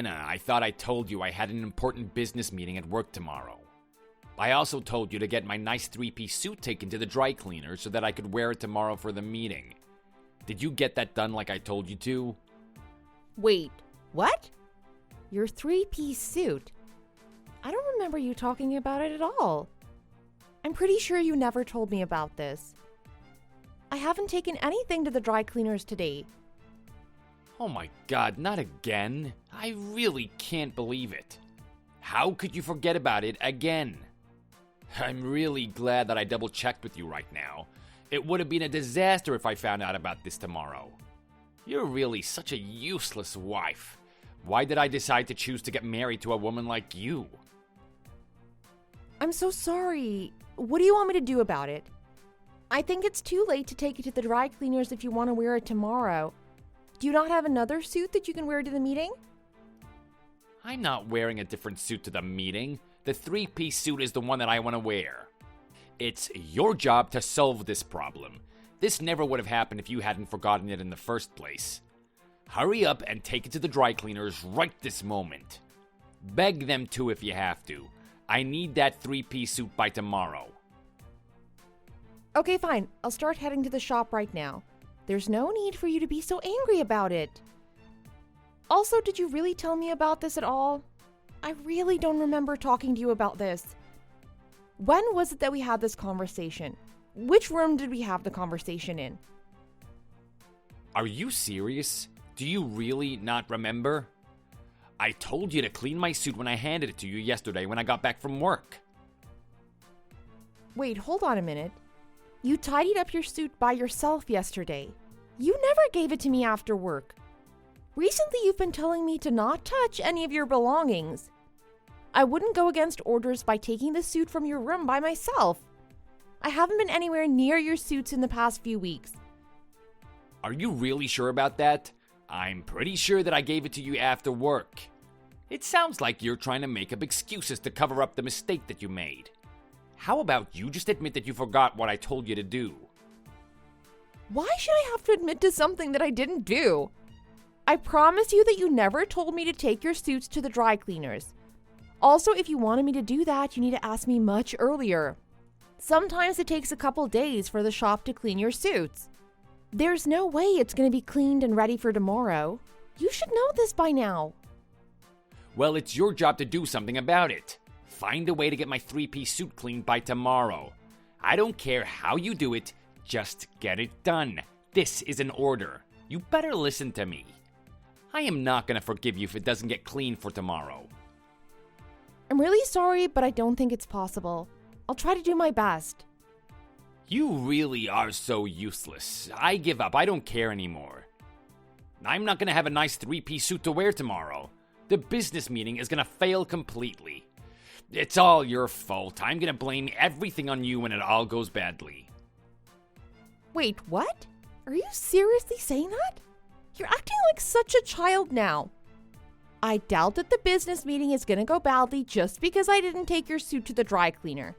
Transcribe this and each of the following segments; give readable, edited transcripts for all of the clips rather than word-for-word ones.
Hannah, I thought I told you I had an important business meeting at work tomorrow. I also told you to get my nice three-piece suit taken to the dry cleaner so that I could wear it tomorrow for the meeting. Did you get that done like I told you to? Wait, what? Your three-piece suit? I don't remember you talking about it at all. I'm pretty sure you never told me about this. I haven't taken anything to the dry cleaners today. Oh my God, not again. I really can't believe it. How could you forget about it again? I'm really glad that I double-checked with you right now. It would have been a disaster if I found out about this tomorrow. You're really such a useless wife. Why did I decide to choose to get married to a woman like you? I'm so sorry. What do you want me to do about it? I think it's too late to take it to the dry cleaners if you want to wear it tomorrow. Do you not have another suit that you can wear to the meeting? I'm not wearing a different suit to the meeting. The three-piece suit is the one that I want to wear. It's your job to solve this problem. This never would have happened if you hadn't forgotten it in the first place. Hurry up and take it to the dry cleaners right this moment. Beg them to if you have to. I need that three-piece suit by tomorrow. Okay, fine. I'll start heading to the shop right now. There's no need for you to be so angry about it. Also, did you really tell me about this at all? I really don't remember talking to you about this. When was it that we had this conversation? Which room did we have the conversation in? Are you serious? Do you really not remember? I told you to clean my suit when I handed it to you yesterday when I got back from work. Wait, hold on a minute. You tidied up your suit by yourself yesterday. You never gave it to me after work. Recently, you've been telling me to not touch any of your belongings. I wouldn't go against orders by taking the suit from your room by myself. I haven't been anywhere near your suits in the past few weeks. Are you really sure about that? I'm pretty sure that I gave it to you after work. It sounds like you're trying to make up excuses to cover up the mistake that you made. How about you just admit that you forgot what I told you to do? Why should I have to admit to something that I didn't do? I promise you that you never told me to take your suits to the dry cleaners. Also, if you wanted me to do that, you need to ask me much earlier. Sometimes it takes a couple days for the shop to clean your suits. There's no way it's going to be cleaned and ready for tomorrow. You should know this by now. Well, it's your job to do something about it. Find a way to get my three-piece suit cleaned by tomorrow. I don't care how you do it, just get it done. This is an order. You better listen to me. I am not going to forgive you if it doesn't get cleaned for tomorrow. I'm really sorry, but I don't think it's possible. I'll try to do my best. You really are so useless. I give up. I don't care anymore. I'm not going to have a nice three-piece suit to wear tomorrow. The business meeting is going to fail completely. It's all your fault. I'm going to blame everything on you when it all goes badly. Wait, what? Are you seriously saying that? You're acting like such a child now. I doubt that the business meeting is going to go badly just because I didn't take your suit to the dry cleaner.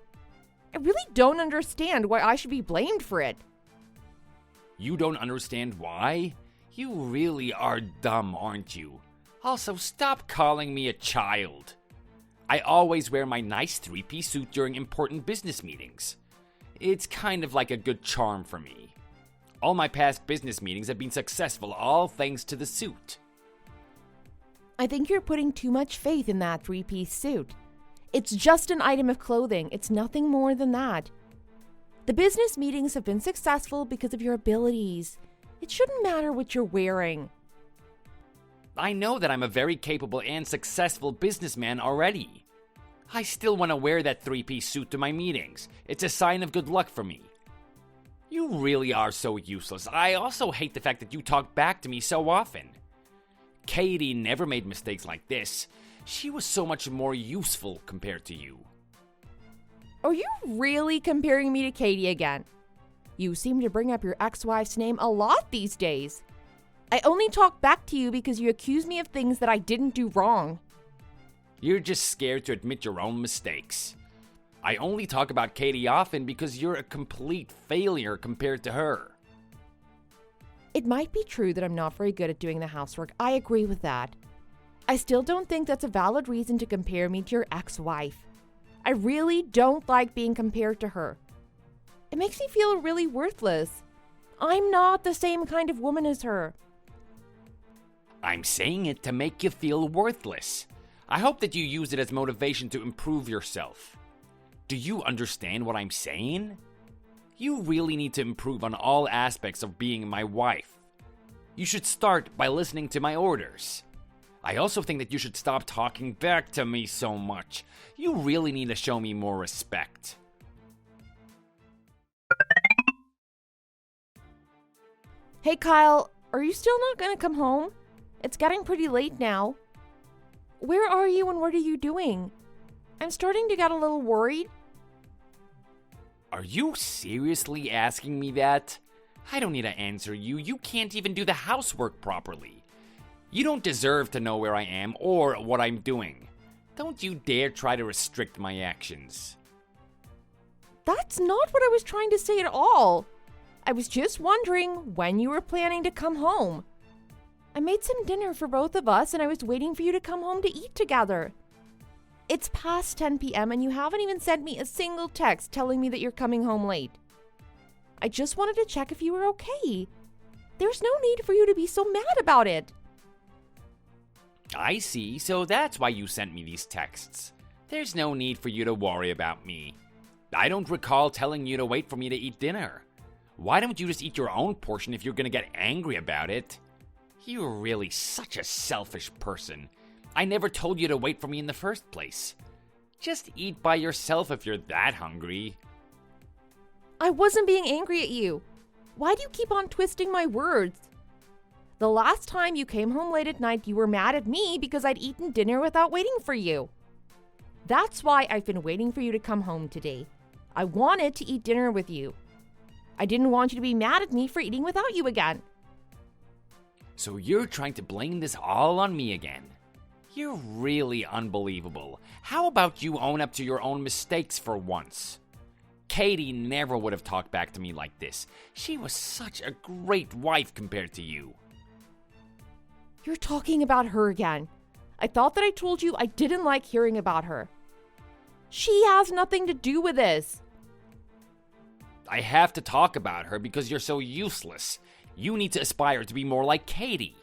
I really don't understand why I should be blamed for it. You don't understand why? You really are dumb, aren't you? Also, stop calling me a child. I always wear my nice three-piece suit during important business meetings. It's kind of like a good charm for me. All my past business meetings have been successful, all thanks to the suit. I think you're putting too much faith in that three-piece suit. It's just an item of clothing. It's nothing more than that. The business meetings have been successful because of your abilities. It shouldn't matter what you're wearing. I know that I'm a very capable and successful businessman already. I still want to wear that three-piece suit to my meetings. It's a sign of good luck for me. You really are so useless. I also hate the fact that you talk back to me so often. Katie never made mistakes like this. She was so much more useful compared to you. Are you really comparing me to Katie again? You seem to bring up your ex-wife's name a lot these days. I only talk back to you because you accuse me of things that I didn't do wrong. You're just scared to admit your own mistakes. I only talk about Katie often because you're a complete failure compared to her. It might be true that I'm not very good at doing the housework. I agree with that. I still don't think that's a valid reason to compare me to your ex-wife. I really don't like being compared to her. It makes me feel really worthless. I'm not the same kind of woman as her. I'm saying it to make you feel worthless. I hope that you use it as motivation to improve yourself. Do you understand what I'm saying? You really need to improve on all aspects of being my wife. You should start by listening to my orders. I also think that you should stop talking back to me so much. You really need to show me more respect. Hey Kyle, are you still not gonna come home? It's getting pretty late now. Where are you and what are you doing? I'm starting to get a little worried. Are you seriously asking me that? I don't need to answer you. You can't even do the housework properly. You don't deserve to know where I am or what I'm doing. Don't you dare try to restrict my actions. That's not what I was trying to say at all. I was just wondering when you were planning to come home. I made some dinner for both of us and I was waiting for you to come home to eat together. It's past 10 p.m. and you haven't even sent me a single text telling me that you're coming home late. I just wanted to check if you were okay. There's no need for you to be so mad about it. I see, so that's why you sent me these texts. There's no need for you to worry about me. I don't recall telling you to wait for me to eat dinner. Why don't you just eat your own portion if you're gonna get angry about it? You're really such a selfish person. I never told you to wait for me in the first place. Just eat by yourself if you're that hungry. I wasn't being angry at you. Why do you keep on twisting my words? The last time you came home late at night, you were mad at me because I'd eaten dinner without waiting for you. That's why I've been waiting for you to come home today. I wanted to eat dinner with you. I didn't want you to be mad at me for eating without you again. So you're trying to blame this all on me again? You're really unbelievable. How about you own up to your own mistakes for once? Katie never would have talked back to me like this. She was such a great wife compared to you. You're talking about her again. I thought that I told you I didn't like hearing about her. She has nothing to do with this. I have to talk about her because you're so useless. You need to aspire to be more like Katie.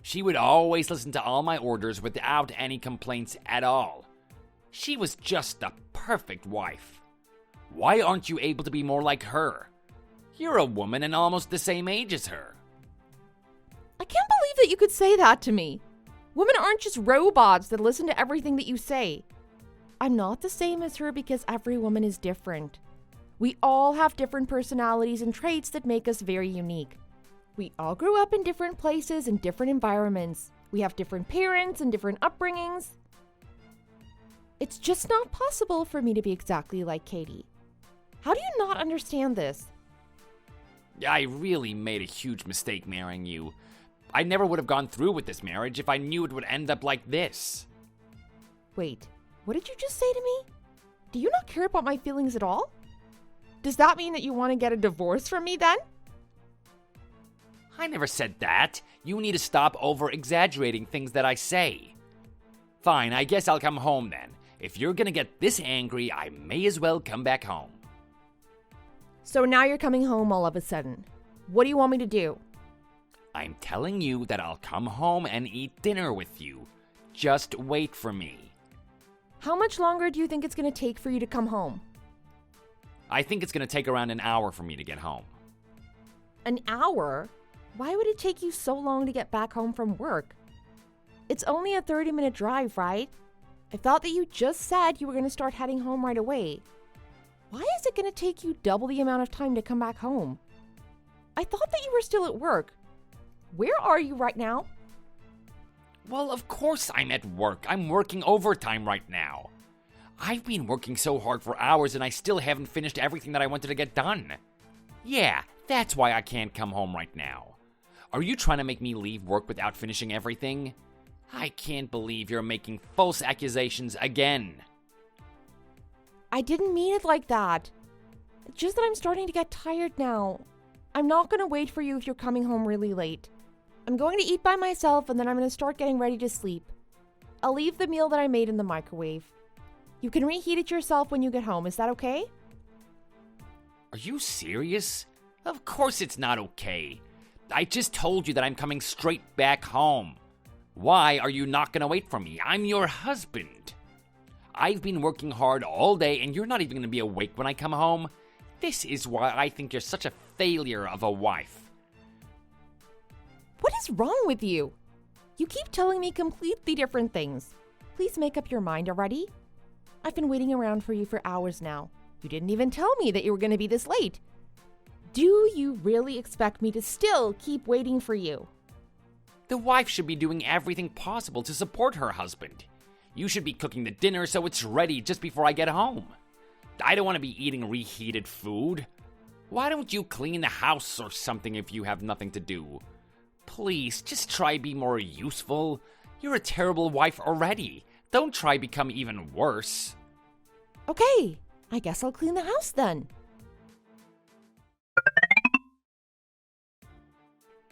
She would always listen to all my orders without any complaints at all. She was just the perfect wife. Why aren't you able to be more like her? You're a woman and almost the same age as her. I can't believe that you could say that to me. Women aren't just robots that listen to everything that you say. I'm not the same as her because every woman is different. We all have different personalities and traits that make us very unique. We all grew up in different places and different environments. We have different parents and different upbringings. It's just not possible for me to be exactly like Katie. How do you not understand this? I really made a huge mistake marrying you. I never would have gone through with this marriage if I knew it would end up like this. Wait, what did you just say to me? Do you not care about my feelings at all? Does that mean that you want to get a divorce from me then? I never said that. You need to stop over-exaggerating things that I say. Fine, I guess I'll come home then. If you're gonna get this angry, I may as well come back home. So now you're coming home all of a sudden. What do you want me to do? I'm telling you that I'll come home and eat dinner with you. Just wait for me. How much longer do you think it's going to take for you to come home? I think it's gonna take around an hour for me to get home. An hour? Why would it take you so long to get back home from work? It's only a 30-minute drive, right? I thought that you just said you were going to start heading home right away. Why is it going to take you double the amount of time to come back home? I thought that you were still at work. Where are you right now? Well, of course I'm at work. I'm working overtime right now. I've been working so hard for hours and I still haven't finished everything that I wanted to get done. Yeah, that's why I can't come home right now. Are you trying to make me leave work without finishing everything? I can't believe you're making false accusations again. I didn't mean it like that. It's just that I'm starting to get tired now. I'm not going to wait for you if you're coming home really late. I'm going to eat by myself and then I'm going to start getting ready to sleep. I'll leave the meal that I made in the microwave. You can reheat it yourself when you get home. Is that okay? Are you serious? Of course it's not okay. I just told you that I'm coming straight back home. Why are you not going to wait for me? I'm your husband. I've been working hard all day and you're not even going to be awake when I come home. This is why I think you're such a failure of a wife. What is wrong with you? You keep telling me completely different things. Please make up your mind already. I've been waiting around for you for hours now. You didn't even tell me that you were going to be this late. Do you really expect me to still keep waiting for you? The wife should be doing everything possible to support her husband. You should be cooking the dinner so it's ready just before I get home. I don't want to be eating reheated food. Why don't you clean the house or something if you have nothing to do? Please, just try be more useful. You're a terrible wife already. Don't try become even worse. Okay, I guess I'll clean the house then.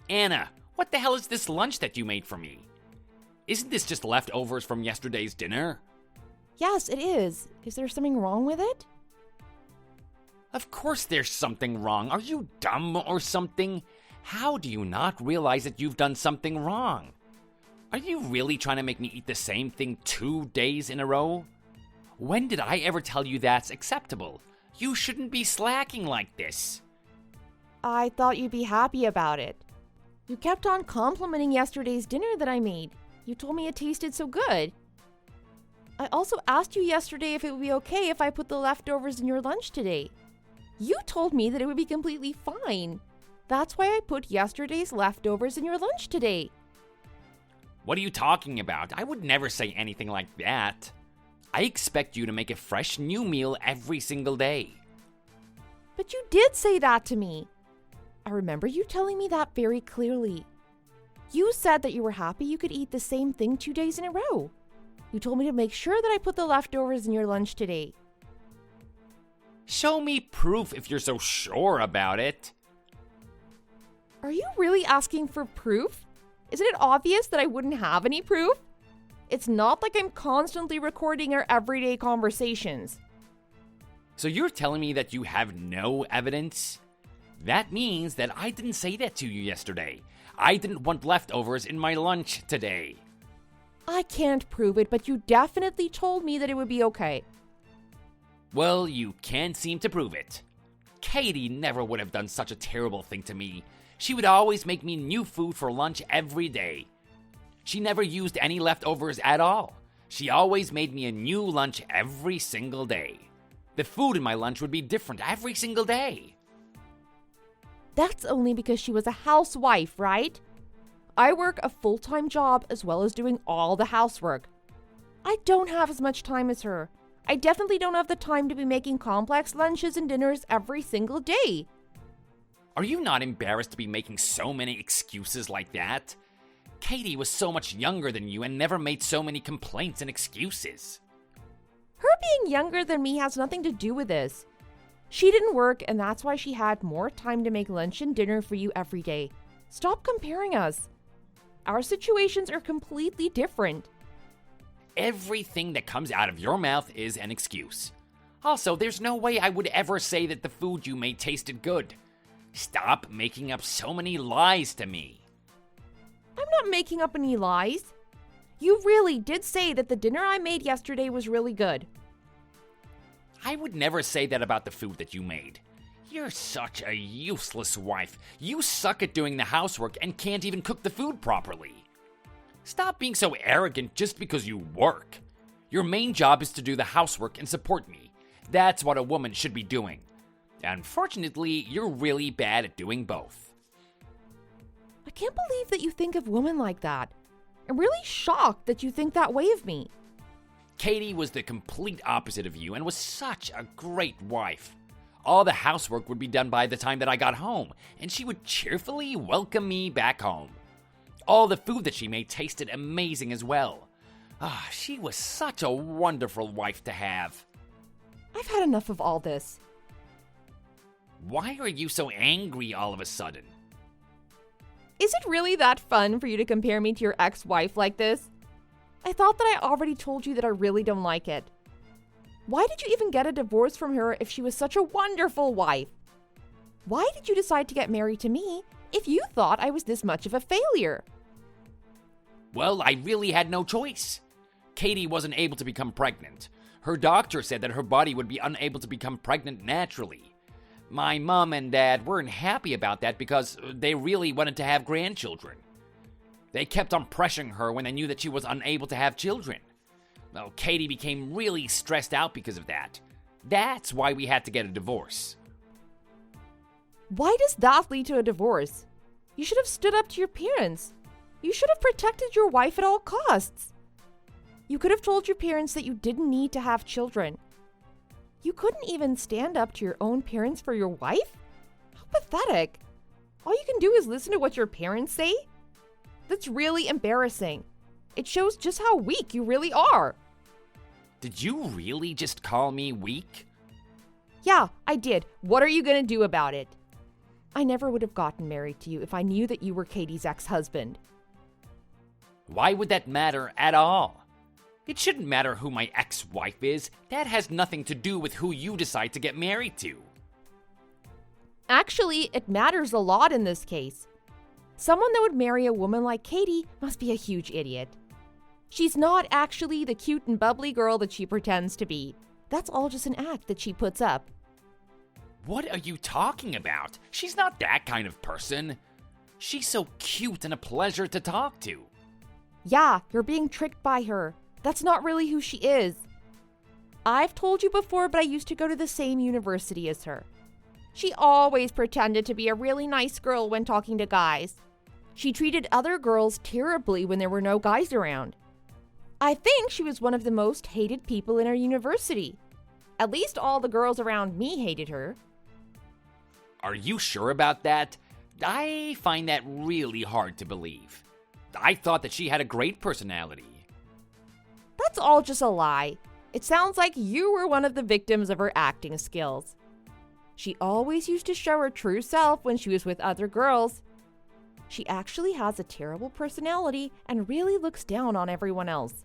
Anna, what the hell is this lunch that you made for me? Isn't this just leftovers from yesterday's dinner? Yes, it is. Is there something wrong with it? Of course there's something wrong. Are you dumb or something? How do you not realize that you've done something wrong? Are you really trying to make me eat the same thing 2 days in a row? When did I ever tell you that's acceptable? You shouldn't be slacking like this. I thought you'd be happy about it. You kept on complimenting yesterday's dinner that I made. You told me it tasted so good. I also asked you yesterday if it would be okay if I put the leftovers in your lunch today. You told me that it would be completely fine. That's why I put yesterday's leftovers in your lunch today. What are you talking about? I would never say anything like that. I expect you to make a fresh new meal every single day. But you did say that to me. I remember you telling me that very clearly. You said that you were happy you could eat the same thing 2 days in a row. You told me to make sure that I put the leftovers in your lunch today. Show me proof if you're so sure about it. Are you really asking for proof? Isn't it obvious that I wouldn't have any proof? It's not like I'm constantly recording our everyday conversations. So you're telling me that you have no evidence? That means that I didn't say that to you yesterday. I didn't want leftovers in my lunch today. I can't prove it, but you definitely told me that it would be okay. Well, you can't seem to prove it. Katie never would have done such a terrible thing to me. She would always make me new food for lunch every day. She never used any leftovers at all. She always made me a new lunch every single day. The food in my lunch would be different every single day. That's only because she was a housewife, right? I work a full-time job as well as doing all the housework. I don't have as much time as her. I definitely don't have the time to be making complex lunches and dinners every single day. Are you not embarrassed to be making so many excuses like that? Katie was so much younger than you and never made so many complaints and excuses. Her being younger than me has nothing to do with this. She didn't work, and that's why she had more time to make lunch and dinner for you every day. Stop comparing us. Our situations are completely different. Everything that comes out of your mouth is an excuse. Also, there's no way I would ever say that the food you made tasted good. Stop making up so many lies to me. I'm not making up any lies. You really did say that the dinner I made yesterday was really good. I would never say that about the food that you made. You're such a useless wife. You suck at doing the housework and can't even cook the food properly. Stop being so arrogant just because you work. Your main job is to do the housework and support me. That's what a woman should be doing. Unfortunately, you're really bad at doing both. I can't believe that you think of women like that. I'm really shocked that you think that way of me. Katie was the complete opposite of you and was such a great wife. All the housework would be done by the time that I got home, and she would cheerfully welcome me back home. All the food that she made tasted amazing as well. She was such a wonderful wife to have. I've had enough of all this. Why are you so angry all of a sudden? Is it really that fun for you to compare me to your ex-wife like this? I thought that I already told you that I really don't like it. Why did you even get a divorce from her if she was such a wonderful wife? Why did you decide to get married to me if you thought I was this much of a failure? Well, I really had no choice. Katie wasn't able to become pregnant. Her doctor said that her body would be unable to become pregnant naturally. My mom and dad weren't happy about that because they really wanted to have grandchildren. They kept on pressuring her when they knew that she was unable to have children. Well, Katie became really stressed out because of that. That's why we had to get a divorce. Why does that lead to a divorce? You should have stood up to your parents. You should have protected your wife at all costs. You could have told your parents that you didn't need to have children. You couldn't even stand up to your own parents for your wife? How pathetic. All you can do is listen to what your parents say? That's really embarrassing. It shows just how weak you really are. Did you really just call me weak? Yeah, I did. What are you going to do about it? I never would have gotten married to you if I knew that you were Katie's ex-husband. Why would that matter at all? It shouldn't matter who my ex-wife is. That has nothing to do with who you decide to get married to. Actually, it matters a lot in this case. Someone that would marry a woman like Katie must be a huge idiot. She's not actually the cute and bubbly girl that she pretends to be. That's all just an act that she puts up. What are you talking about? She's not that kind of person. She's so cute and a pleasure to talk to. Yeah, you're being tricked by her. That's not really who she is. I've told you before, but I used to go to the same university as her. She always pretended to be a really nice girl when talking to guys. She treated other girls terribly when there were no guys around. I think she was one of the most hated people in our university. At least all the girls around me hated her. Are you sure about that? I find that really hard to believe. I thought that she had a great personality. That's all just a lie. It sounds like you were one of the victims of her acting skills. She always used to show her true self when she was with other girls. She actually has a terrible personality and really looks down on everyone else.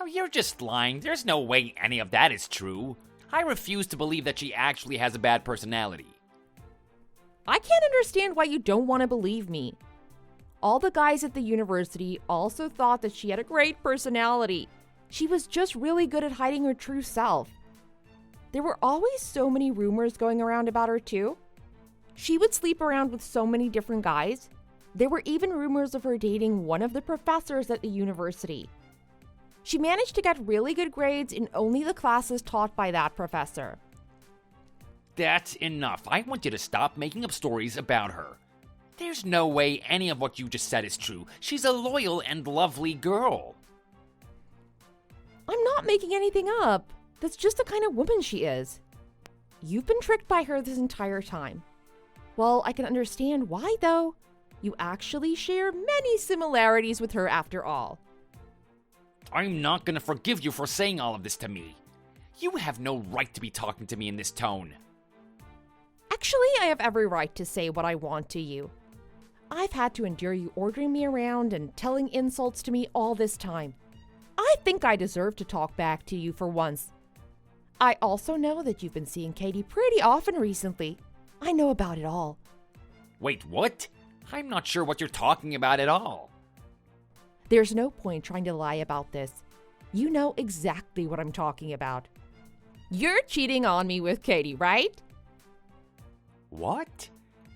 Oh, you're just lying. There's no way any of that is true. I refuse to believe that she actually has a bad personality. I can't understand why you don't want to believe me. All the guys at the university also thought that she had a great personality. She was just really good at hiding her true self. There were always so many rumors going around about her too. She would sleep around with so many different guys. There were even rumors of her dating one of the professors at the university. She managed to get really good grades in only the classes taught by that professor. That's enough. I want you to stop making up stories about her. There's no way any of what you just said is true. She's a loyal and lovely girl. I'm not making anything up. That's just the kind of woman she is. You've been tricked by her this entire time. Well, I can understand why, though. You actually share many similarities with her after all. I'm not gonna forgive you for saying all of this to me. You have no right to be talking to me in this tone. Actually, I have every right to say what I want to you. I've had to endure you ordering me around and telling insults to me all this time. I think I deserve to talk back to you for once. I also know that you've been seeing Katie pretty often recently. I know about it all. Wait, what? I'm not sure what you're talking about at all. There's no point trying to lie about this. You know exactly what I'm talking about. You're cheating on me with Katie, right? What?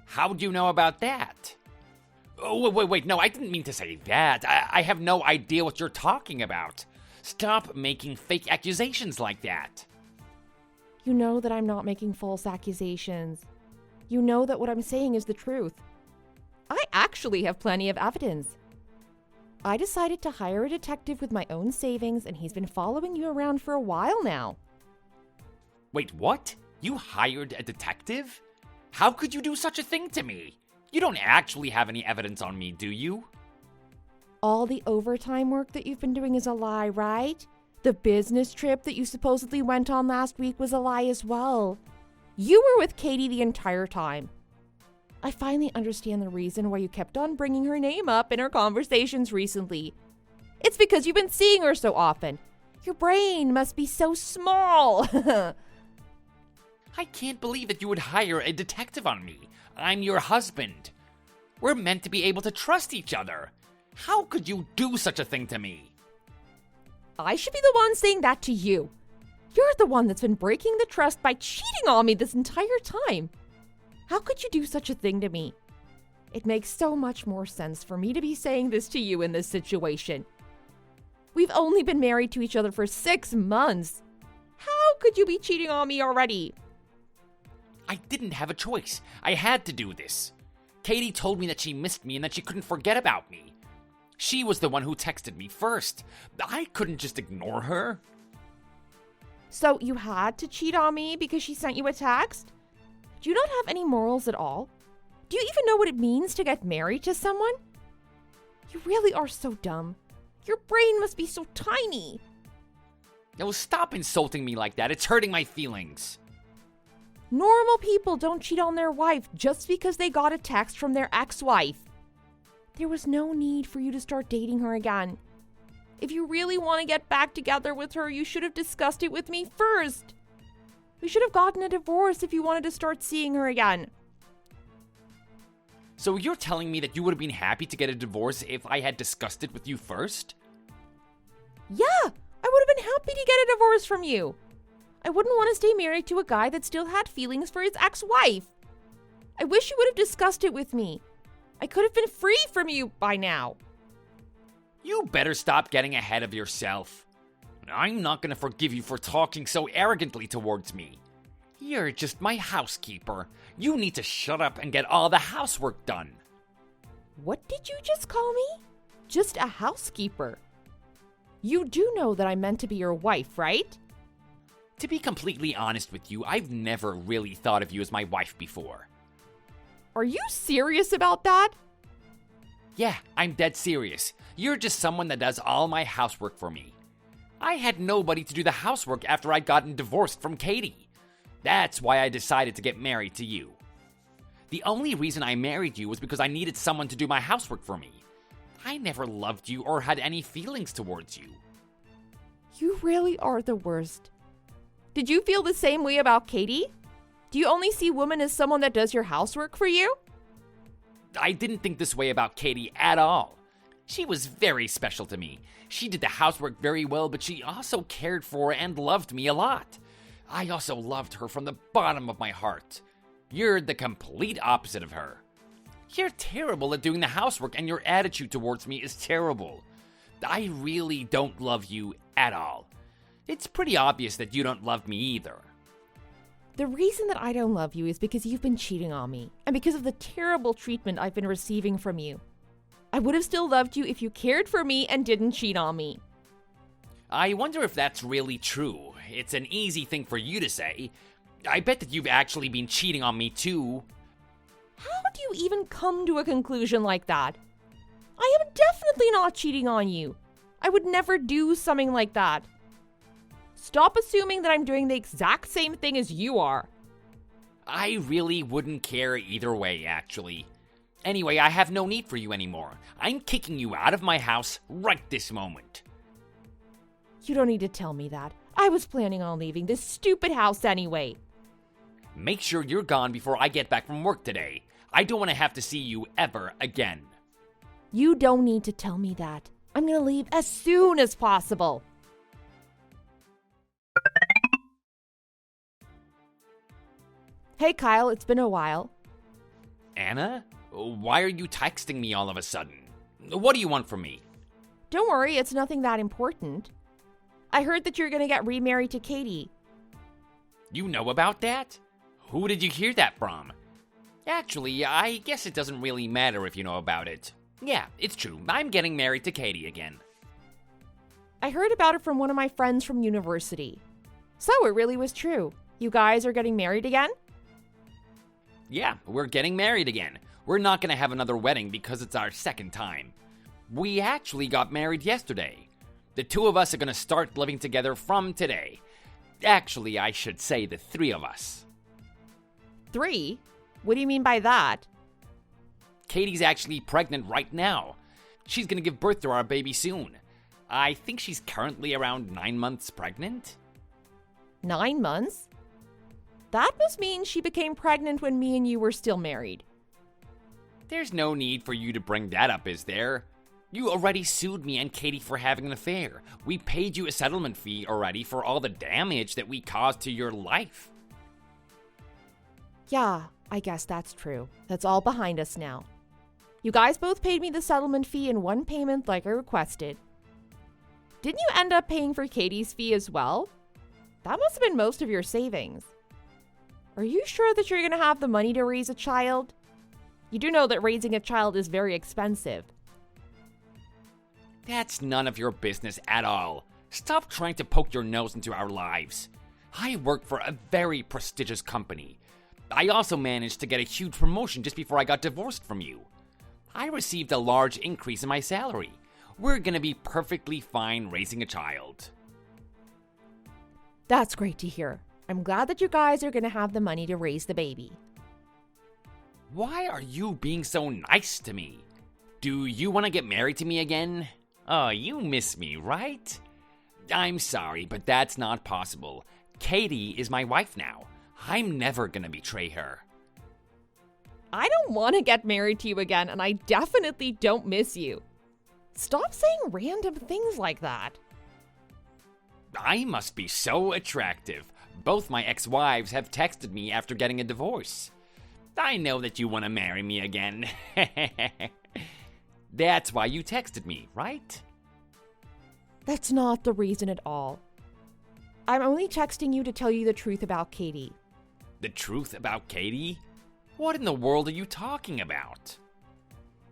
How do you know about that? Oh, wait, no, I didn't mean to say that. I have no idea what you're talking about. Stop making fake accusations like that. You know that I'm not making false accusations. You know that what I'm saying is the truth. I actually have plenty of evidence. I decided to hire a detective with my own savings, and he's been following you around for a while now. Wait, what? You hired a detective? How could you do such a thing to me? You don't actually have any evidence on me, do you? All the overtime work that you've been doing is a lie, right? The business trip that you supposedly went on last week was a lie as well. You were with Katie the entire time. I finally understand the reason why you kept on bringing her name up in our conversations recently. It's because you've been seeing her so often. Your brain must be so small. I can't believe that you would hire a detective on me. I'm your husband. We're meant to be able to trust each other. How could you do such a thing to me? I should be the one saying that to you. You're the one that's been breaking the trust by cheating on me this entire time. How could you do such a thing to me? It makes so much more sense for me to be saying this to you in this situation. We've only been married to each other for 6 months. How could you be cheating on me already? I didn't have a choice. I had to do this. Katie told me that she missed me and that she couldn't forget about me. She was the one who texted me first. I couldn't just ignore her. So you had to cheat on me because she sent you a text? Do you not have any morals at all? Do you even know what it means to get married to someone? You really are so dumb. Your brain must be so tiny. Now stop insulting me like that. It's hurting my feelings. Normal people don't cheat on their wife just because they got a text from their ex-wife. There was no need for you to start dating her again. If you really want to get back together with her, you should have discussed it with me first. We should have gotten a divorce if you wanted to start seeing her again. So you're telling me that you would have been happy to get a divorce if I had discussed it with you first? Yeah, I would have been happy to get a divorce from you. I wouldn't want to stay married to a guy that still had feelings for his ex-wife. I wish you would have discussed it with me. I could have been free from you by now. You better stop getting ahead of yourself. I'm not going to forgive you for talking so arrogantly towards me. You're just my housekeeper. You need to shut up and get all the housework done. What did you just call me? Just a housekeeper. You do know that I meant to be your wife, right? To be completely honest with you, I've never really thought of you as my wife before. Are you serious about that? Yeah, I'm dead serious. You're just someone that does all my housework for me. I had nobody to do the housework after I'd gotten divorced from Katie. That's why I decided to get married to you. The only reason I married you was because I needed someone to do my housework for me. I never loved you or had any feelings towards you. You really are the worst. Did you feel the same way about Katie? Do you only see women as someone that does your housework for you? I didn't think this way about Katie at all. She was very special to me. She did the housework very well, but she also cared for and loved me a lot. I also loved her from the bottom of my heart. You're the complete opposite of her. You're terrible at doing the housework, and your attitude towards me is terrible. I really don't love you at all. It's pretty obvious that you don't love me either. The reason that I don't love you is because you've been cheating on me, and because of the terrible treatment I've been receiving from you. I would have still loved you if you cared for me and didn't cheat on me. I wonder if that's really true. It's an easy thing for you to say. I bet that you've actually been cheating on me too. How do you even come to a conclusion like that? I am definitely not cheating on you. I would never do something like that. Stop assuming that I'm doing the exact same thing as you are. I really wouldn't care either way, actually. Anyway, I have no need for you anymore. I'm kicking you out of my house right this moment. You don't need to tell me that. I was planning on leaving this stupid house anyway. Make sure you're gone before I get back from work today. I don't want to have to see you ever again. You don't need to tell me that. I'm gonna leave as soon as possible. Hey Kyle, it's been a while. Anna? Why are you texting me all of a sudden? What do you want from me? Don't worry, it's nothing that important. I heard that you're gonna get remarried to Katie. You know about that? Who did you hear that from? Actually, I guess it doesn't really matter if you know about it. Yeah, it's true. I'm getting married to Katie again. I heard about it from one of my friends from university. So it really was true. You guys are getting married again? Yeah, we're getting married again. We're not gonna have another wedding because it's our second time. We actually got married yesterday. The two of us are gonna start living together from today. Actually, I should say the three of us. 3? What do you mean by that? Katie's actually pregnant right now. She's gonna give birth to our baby soon. I think she's currently around 9 months pregnant. 9 months? That must mean she became pregnant when me and you were still married. There's no need for you to bring that up, is there? You already sued me and Katie for having an affair. We paid you a settlement fee already for all the damage that we caused to your life. Yeah, I guess that's true. That's all behind us now. You guys both paid me the settlement fee in one payment like I requested. Didn't you end up paying for Katie's fee as well? That must have been most of your savings. Are you sure that you're going to have the money to raise a child? You do know that raising a child is very expensive. That's none of your business at all. Stop trying to poke your nose into our lives. I work for a very prestigious company. I also managed to get a huge promotion just before I got divorced from you. I received a large increase in my salary. We're gonna be perfectly fine raising a child. That's great to hear. I'm glad that you guys are going to have the money to raise the baby. Why are you being so nice to me? Do you want to get married to me again? Oh, you miss me, right? I'm sorry, but that's not possible. Katie is my wife now. I'm never gonna betray her. I don't want to get married to you again, and I definitely don't miss you. Stop saying random things like that. I must be so attractive. Both my ex-wives have texted me after getting a divorce. I know that you want to marry me again. That's why you texted me, right? That's not the reason at all. I'm only texting you to tell you the truth about Katie. The truth about Katie? What in the world are you talking about?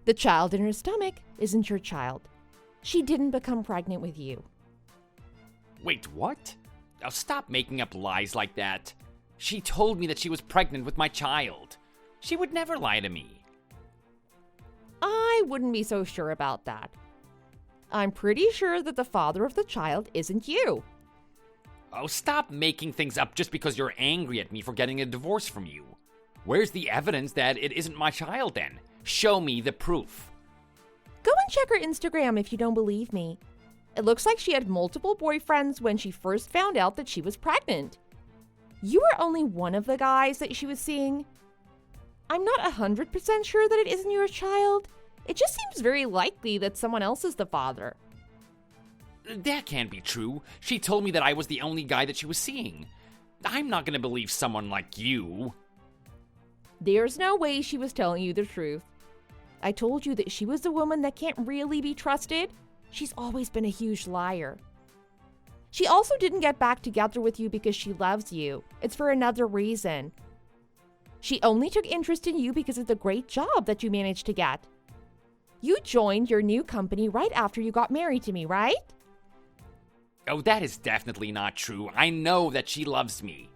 The child in her stomach isn't your child. She didn't become pregnant with you. Wait, what? Now stop making up lies like that. She told me that she was pregnant with my child. She would never lie to me. I wouldn't be so sure about that. I'm pretty sure that the father of the child isn't you. Oh, stop making things up just because you're angry at me for getting a divorce from you. Where's the evidence that it isn't my child then? Show me the proof. Go and check her Instagram if you don't believe me. It looks like she had multiple boyfriends when she first found out that she was pregnant. You were only one of the guys that she was seeing. I'm not 100% sure that it isn't your child. It just seems very likely that someone else is the father. That can't be true. She told me that I was the only guy that she was seeing. I'm not gonna believe someone like you. There's no way she was telling you the truth. I told you that she was a woman that can't really be trusted. She's always been a huge liar. She also didn't get back together with you because she loves you. It's for another reason. She only took interest in you because of the great job that you managed to get. You joined your new company right after you got married to me, right? Oh, that is definitely not true. I know that she loves me.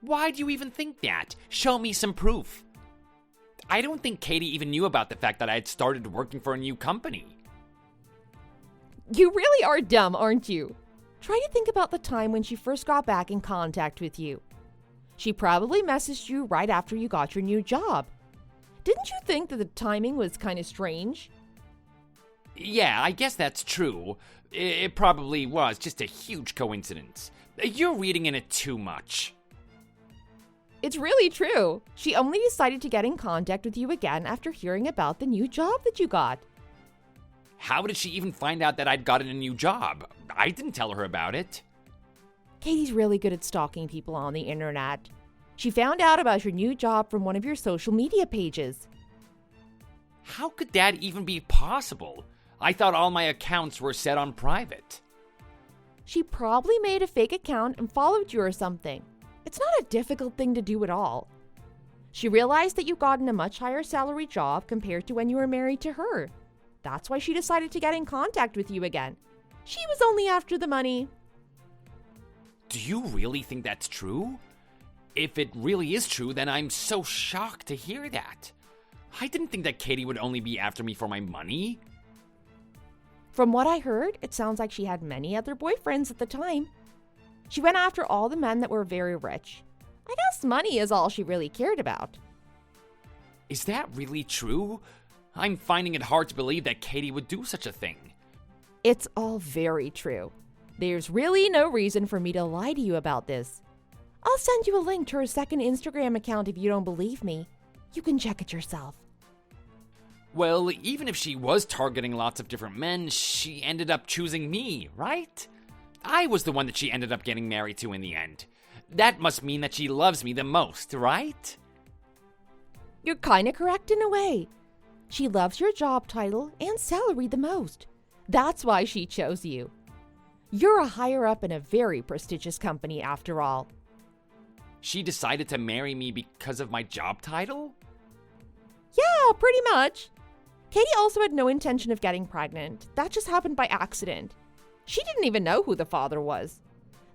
Why do you even think that? Show me some proof. I don't think Katie even knew about the fact that I had started working for a new company. You really are dumb, aren't you? Try to think about the time when she first got back in contact with you. She probably messaged you right after you got your new job. Didn't you think that the timing was kind of strange? Yeah, I guess that's true. It probably was just a huge coincidence. You're reading in it too much. It's really true. She only decided to get in contact with you again after hearing about the new job that you got. How did she even find out that I'd gotten a new job? I didn't tell her about it. Katie's really good at stalking people on the internet. She found out about your new job from one of your social media pages. How could that even be possible? I thought all my accounts were set on private. She probably made a fake account and followed you or something. It's not a difficult thing to do at all. She realized that you'd gotten a much higher salary job compared to when you were married to her. That's why she decided to get in contact with you again. She was only after the money. Do you really think that's true? If it really is true, then I'm so shocked to hear that. I didn't think that Katie would only be after me for my money. From what I heard, it sounds like she had many other boyfriends at the time. She went after all the men that were very rich. I guess money is all she really cared about. Is that really true? I'm finding it hard to believe that Katie would do such a thing. It's all very true. There's really no reason for me to lie to you about this. I'll send you a link to her second Instagram account if you don't believe me. You can check it yourself. Well, even if she was targeting lots of different men, she ended up choosing me, right? I was the one that she ended up getting married to in the end. That must mean that she loves me the most, right? You're kinda correct in a way. She loves your job title and salary the most. That's why she chose you. You're a higher up in a very prestigious company after all. She decided to marry me because of my job title? Yeah, pretty much. Katie also had no intention of getting pregnant. That just happened by accident. She didn't even know who the father was.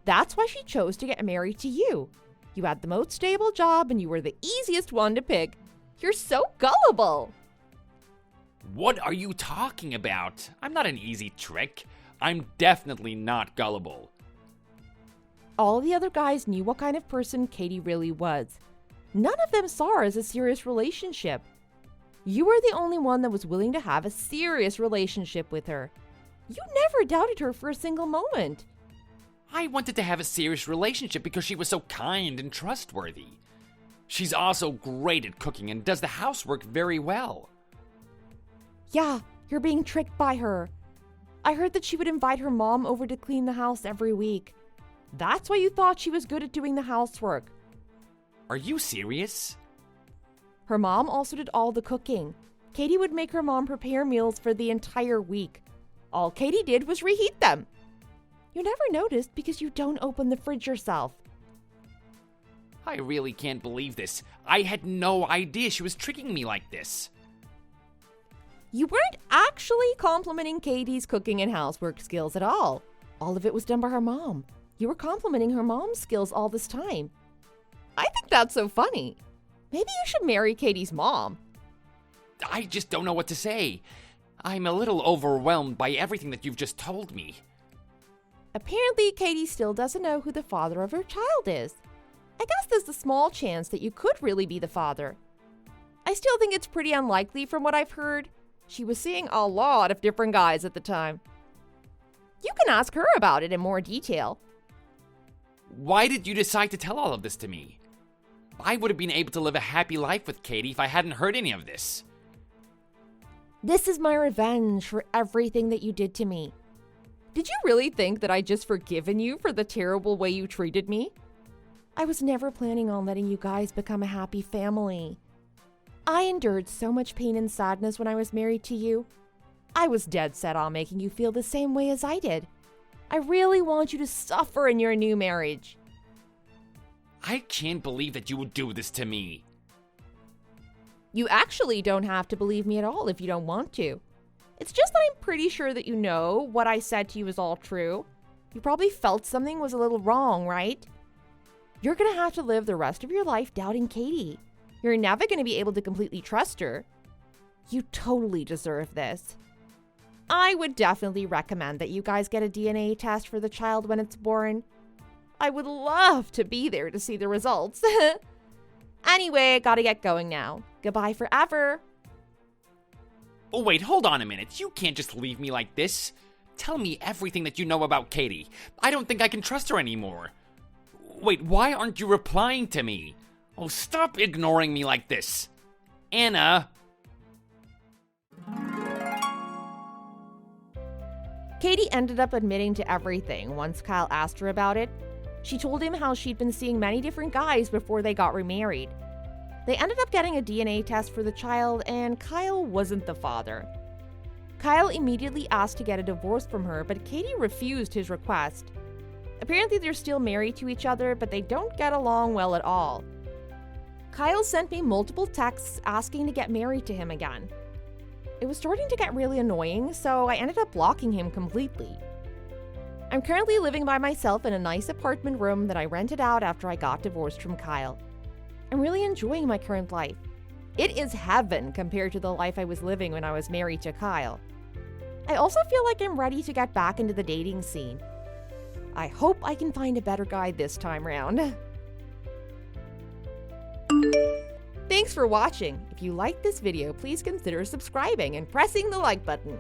That's why she chose to get married to you. You had the most stable job and you were the easiest one to pick. You're so gullible. What are you talking about? I'm not an easy trick. I'm definitely not gullible. All the other guys knew what kind of person Katie really was. None of them saw her as a serious relationship. You were the only one that was willing to have a serious relationship with her. You never doubted her for a single moment. I wanted to have a serious relationship because she was so kind and trustworthy. She's also great at cooking and does the housework very well. Yeah, you're being tricked by her. I heard that she would invite her mom over to clean the house every week. That's why you thought she was good at doing the housework. Are you serious? Her mom also did all the cooking. Katie would make her mom prepare meals for the entire week. All Katie did was reheat them. You never noticed because you don't open the fridge yourself. I really can't believe this. I had no idea she was tricking me like this. You weren't actually complimenting Katie's cooking and housework skills at all. All of it was done by her mom. You were complimenting her mom's skills all this time. I think that's so funny. Maybe you should marry Katie's mom. I just don't know what to say. I'm a little overwhelmed by everything that you've just told me. Apparently, Katie still doesn't know who the father of her child is. I guess there's a small chance that you could really be the father. I still think it's pretty unlikely from what I've heard. She was seeing a lot of different guys at the time. You can ask her about it in more detail. Why did you decide to tell all of this to me? I would have been able to live a happy life with Katie if I hadn't heard any of this. This is my revenge for everything that you did to me. Did you really think that I'd just forgiven you for the terrible way you treated me? I was never planning on letting you guys become a happy family. I endured so much pain and sadness when I was married to you. I was dead set on making you feel the same way as I did. I really want you to suffer in your new marriage. I can't believe that you would do this to me. You actually don't have to believe me at all if you don't want to. It's just that I'm pretty sure that you know what I said to you is all true. You probably felt something was a little wrong, right? You're gonna have to live the rest of your life doubting Katie. You're never gonna be able to completely trust her. You totally deserve this. I would definitely recommend that you guys get a DNA test for the child when it's born. I would love to be there to see the results. Anyway, gotta get going now. Goodbye forever. Oh wait, hold on a minute. You can't just leave me like this. Tell me everything that you know about Katie. I don't think I can trust her anymore. Wait, why aren't you replying to me? Oh, stop ignoring me like this. Anna. Katie ended up admitting to everything once Kyle asked her about it. She told him how she'd been seeing many different guys before they got remarried. They ended up getting a DNA test for the child, and Kyle wasn't the father. Kyle immediately asked to get a divorce from her, but Katie refused his request. Apparently, they're still married to each other, but they don't get along well at all. Kyle sent me multiple texts asking to get married to him again. It was starting to get really annoying, so I ended up blocking him completely. I'm currently living by myself in a nice apartment room that I rented out after I got divorced from Kyle. I'm really enjoying my current life. It is heaven compared to the life I was living when I was married to Kyle. I also feel like I'm ready to get back into the dating scene. I hope I can find a better guy this time round. Thanks for watching. If you liked this video, please consider subscribing and pressing the like button.